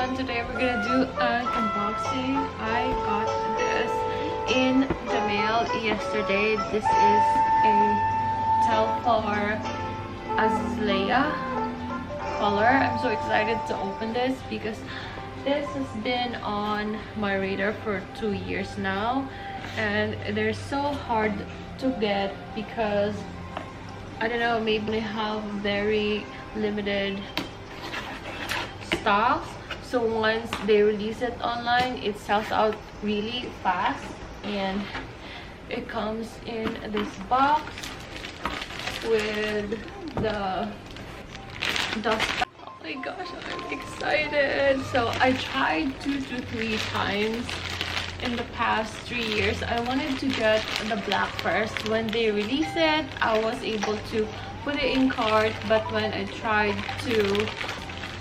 everyone, today we're gonna do an unboxing. I got this in the mail yesterday. This is a Telfar Azalea color. I'm so excited to open this because this has been on my radar for 2 years now, and they're so hard to get because I don't know, maybe they have very limited stock. So once they release it online, it sells out really fast. And it comes in this box with the dust. Oh my gosh, I'm excited. So I tried 2 to 3 times in the past 3 years. I wanted to get the black first. When they release it, I was able to put it in cart, but when I tried to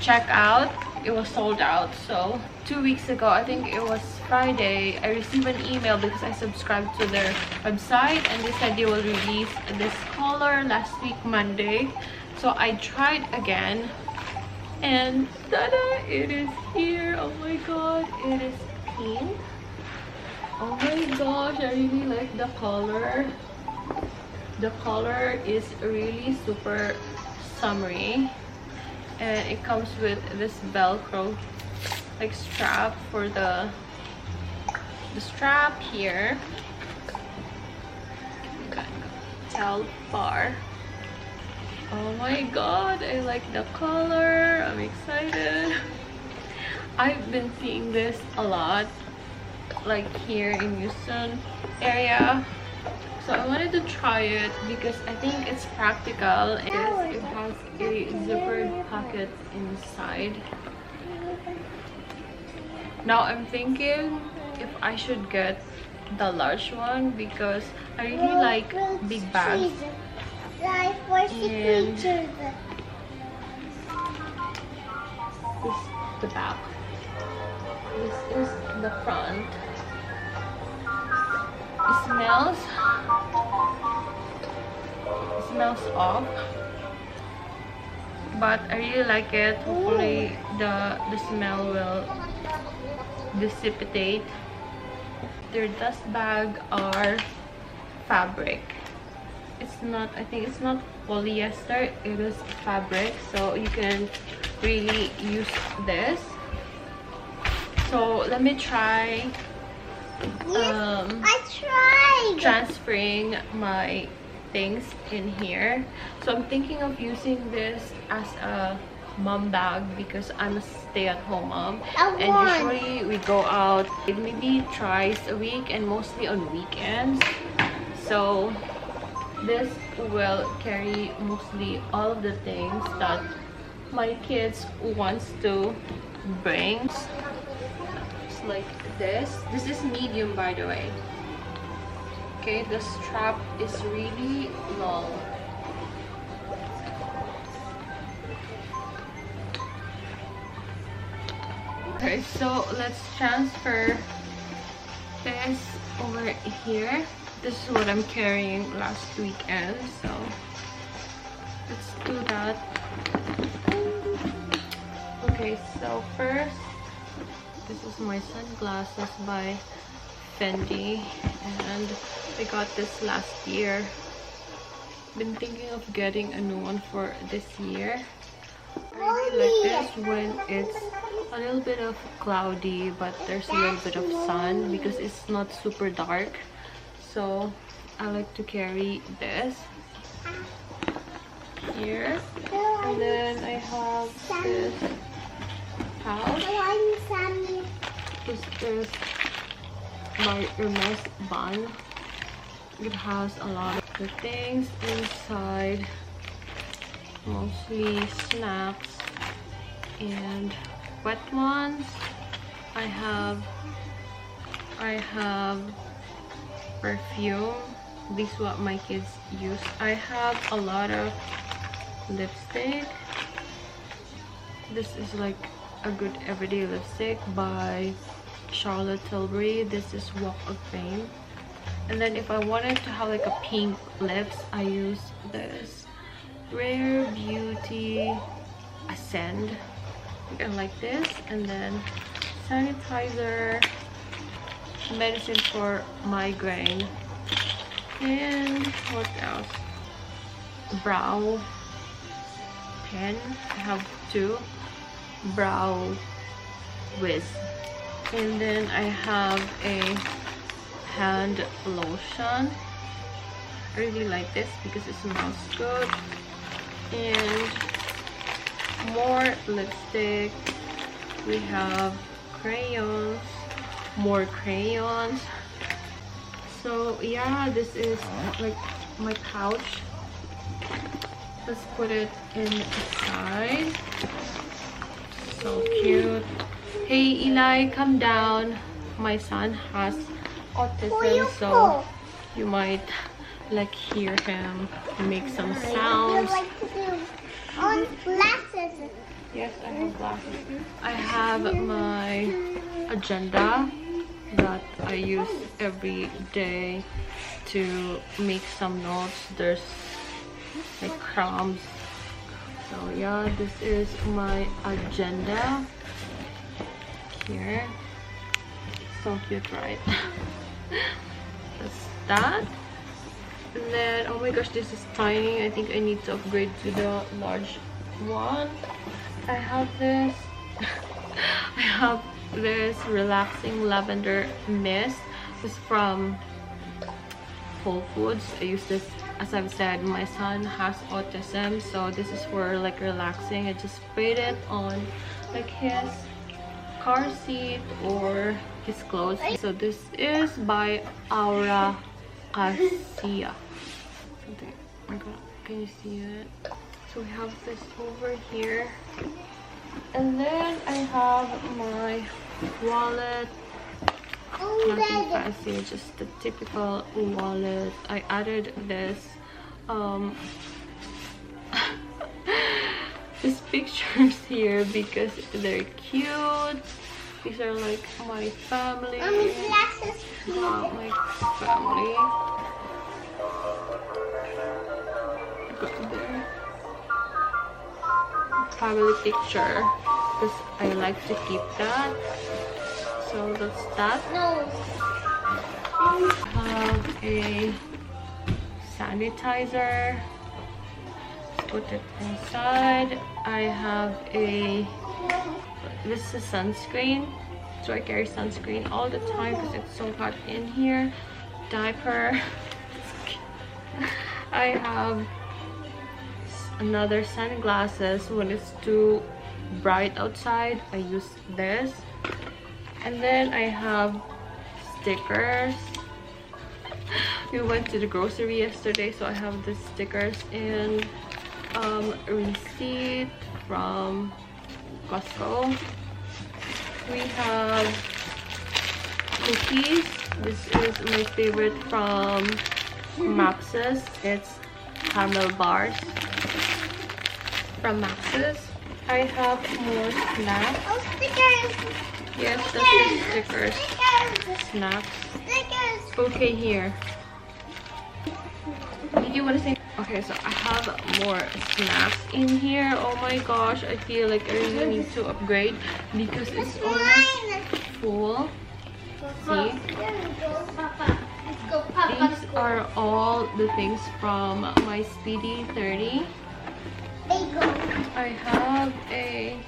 check out, it was sold out. So 2 weeks ago, I think it was Friday, I received an email because I subscribed to their website, and they said they will release this color last week Monday. So I tried again, and tada, it is here. Oh my god, it is pink. Oh my gosh, I really like the color. The color is really super summery, and it comes with this velcro like strap for the strap here. Telfar. Oh my god, I like the color. I'm excited. I've been seeing this a lot, like here in Houston area, so I wanted to try it because I think it's practical. It has a zippered pocket inside. Now I'm thinking if I should get the large one because I really like big bags. And this is the back. This is the front. It smells off, but I really like it. Hopefully the smell will dissipate. Their dust bag are fabric. It's not, I think it's not polyester, it is fabric, so you can really use this. So let me try transferring my things in here. So I'm thinking of using this as a mom bag because I'm a stay-at-home mom, and usually we go out maybe twice a week and mostly on weekends. So this will carry mostly all of the things that my kids wants to bring. It's like this is medium, by the way. Okay, the strap is really long. Okay, so let's transfer this over here. This is what I'm carrying last weekend, so let's do that. Okay, so first, this is my sunglasses by Fendi, and I got this last year. Been thinking of getting a new one for this year. I really like this when it's a little bit of cloudy, but there's a little bit of sun because it's not super dark. So I like to carry this here, and then I have this pouch. This is my Hermes bag. It has a lot of the things inside, mostly snacks and wet ones. I have perfume. This is what my kids use. I have a lot of lipstick. This is like a good everyday lipstick by Charlotte Tilbury. This is Walk of Fame. And then if I wanted to have like a pink lips, I use this Rare Beauty Ascend and like this, and then sanitizer, medicine for migraine, and what else? Brow pen. I have 2 brow whiz, and then I have a hand lotion. I really like this because it smells good. And more lipstick. We have crayons, more crayons. So yeah, this is like my pouch. Let's put it inside. So cute. Hey Eli, come down. My son has autism, so you might like hear him make some sounds. Glasses. Yes, I have glasses. I have my agenda that I use every day to make some notes. There's like crumbs. So yeah, this is my agenda here. So cute, right? That's that. And then, oh my gosh, this is tiny. I think I need to upgrade to the large one. I have this. I have this relaxing lavender mist. It's from Whole Foods. I use this, as I've said, my son has autism, so this is for like relaxing. I just sprayed it on like his car seat or his clothes. So this is by Aura Cassia. Something. Oh my god, can you see it? So we have this over here, and then I have my wallet. Nothing fancy, just the typical wallet. I added this these pictures here because they're cute. These are like my family. Got my family. Got their family picture because I like to keep that. So that's that. No. I have a sanitizer. Let's put it inside. I have a, this is sunscreen. So I carry sunscreen all the time because it's so hot in here. Diaper. I have another sunglasses. When it's too bright outside, I use this. And then I have stickers. We went to the grocery yesterday, so I have the stickers and receipt from Costco. We have cookies. This is my favorite from Max's. It's caramel bars from Max's. I have more snacks. Oh, stickers. Yes, that's the stickers. Snacks. Stickers. Okay, here. Did you want to say? Okay, so I have more snacks in here. Oh my gosh, I feel like I really need to upgrade because it's almost full. See? These are all the things from my Speedy 30. I have a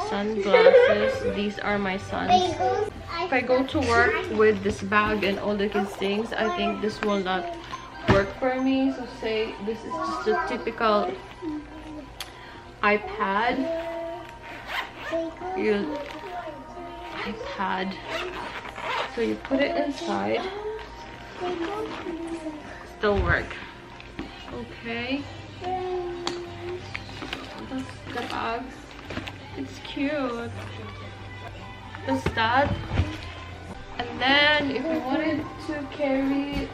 sunglasses. These are my son's. If I go to work with this bag and all the kids things, I think this will not work for me. So say this is just a typical iPad. iPad. So you put it inside. Still work. Okay. That's the bag. It's cute. That's that. And then if you wanted to carry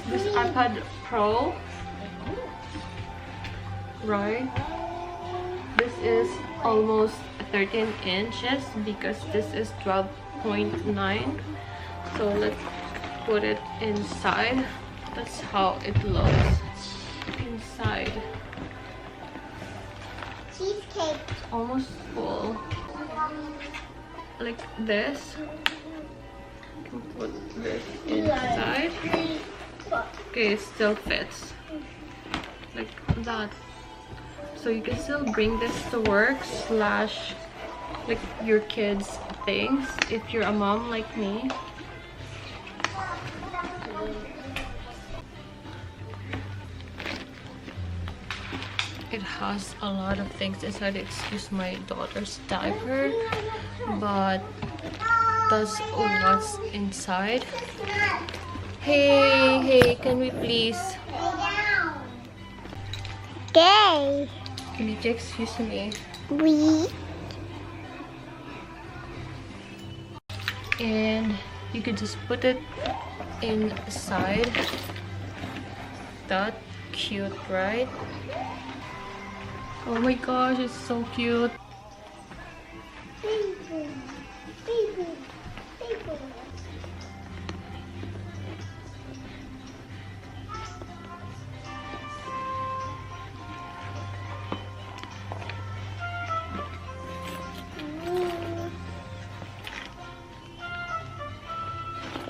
this iPad Pro, right? This is almost 13 inches because this is 12.9. So let's put it inside. That's how it looks inside. Okay. It's almost full. Like this. You can put this inside. Okay, it still fits. Like that. So you can still bring this to work / like your kids' things if you're a mom like me. It has a lot of things inside. Excuse my daughter's diaper, but that's what's inside. Hey, can we please? Okay. Can you excuse me? We. And you could just put it inside. That cute, right? Oh my gosh, it's so cute.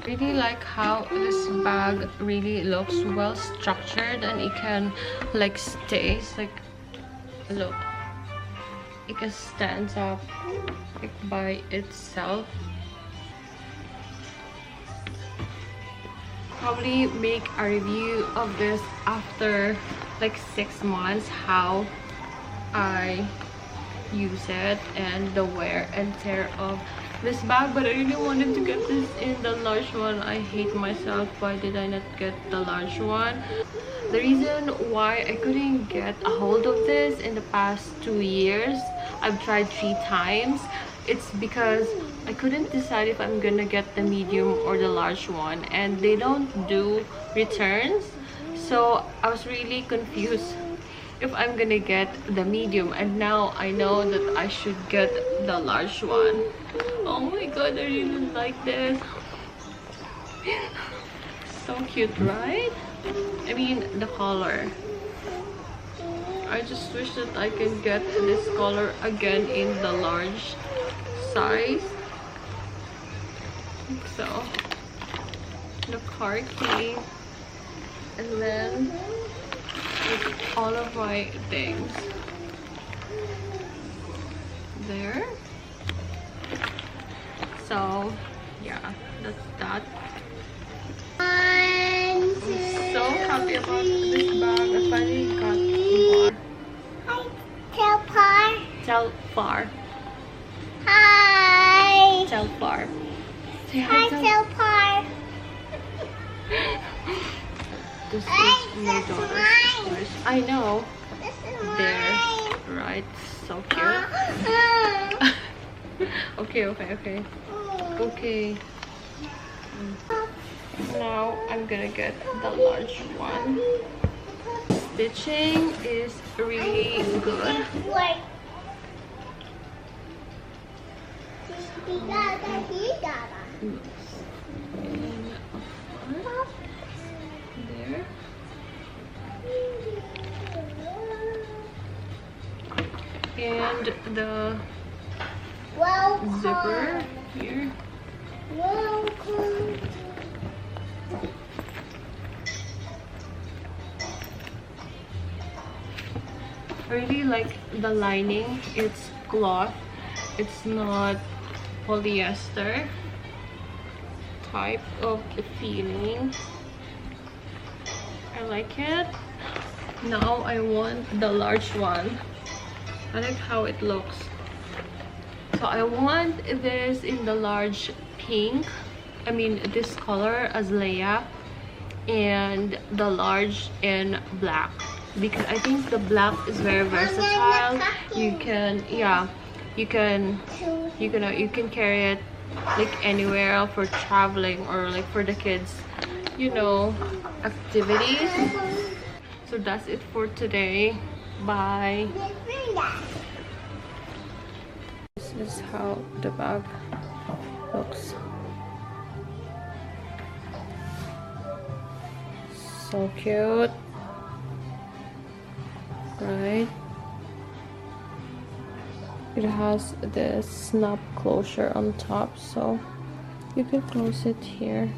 Really like how this bag really looks well structured, and it can like stays like, look, it can stand up like by itself. Probably make a review of this after like 6 months, how I use it and the wear and tear of this bag. But I really wanted to get this in the large one. I hate myself, why did I not get the large one? The reason why I couldn't get a hold of this in the past 2 years, I've tried 3 times, it's because I couldn't decide if I'm gonna get the medium or the large one, and they don't do returns. So I was really confused if I'm gonna get the medium, and now I know that I should get the large one. Oh my god, I really like this. So cute, right? I mean, the color. I just wish that I can get this color again in the large size. So, the car key, and then with all of my things there. So yeah, that's that. I'm so happy about this bag. I finally got one. Hi, Telfar. Telfar. Hi. Telfar. Say Hi, Telfar. This Hey, is my this is daughter's mine. wish. I know. This is There. mine. Right. So cute. Okay. Okay. Now I'm gonna get the large one. Stitching is really good. Wait. There. And the zipper here. Welcome. I really like the lining. It's cloth. It's not polyester type of feeling. I like it. Now I want the large one. I like how it looks. So I want this in the large pink. I mean this color, Azalea, and the large in black, because I think the black is very versatile. You can, yeah, you can carry it like anywhere for traveling, or like for the kids, you know, activities. So that's it for today. Bye. This is how the bag looks. So cute, right? It has this snap closure on top, so you can close it here.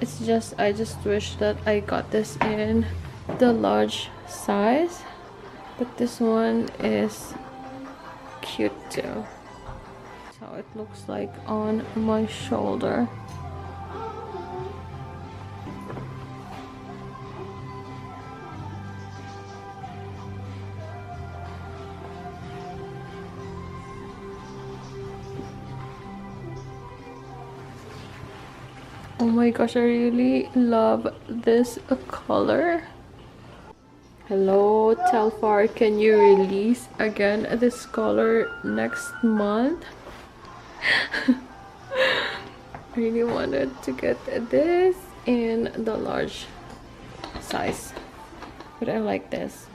It's just, I just wish that I got this in the large size, but this one is cute too. That's how it looks like on my shoulder. Oh my gosh, I really love this color. Hello, Telfar, can you release again this color next month? I really wanted to get this in the large size, but I like this.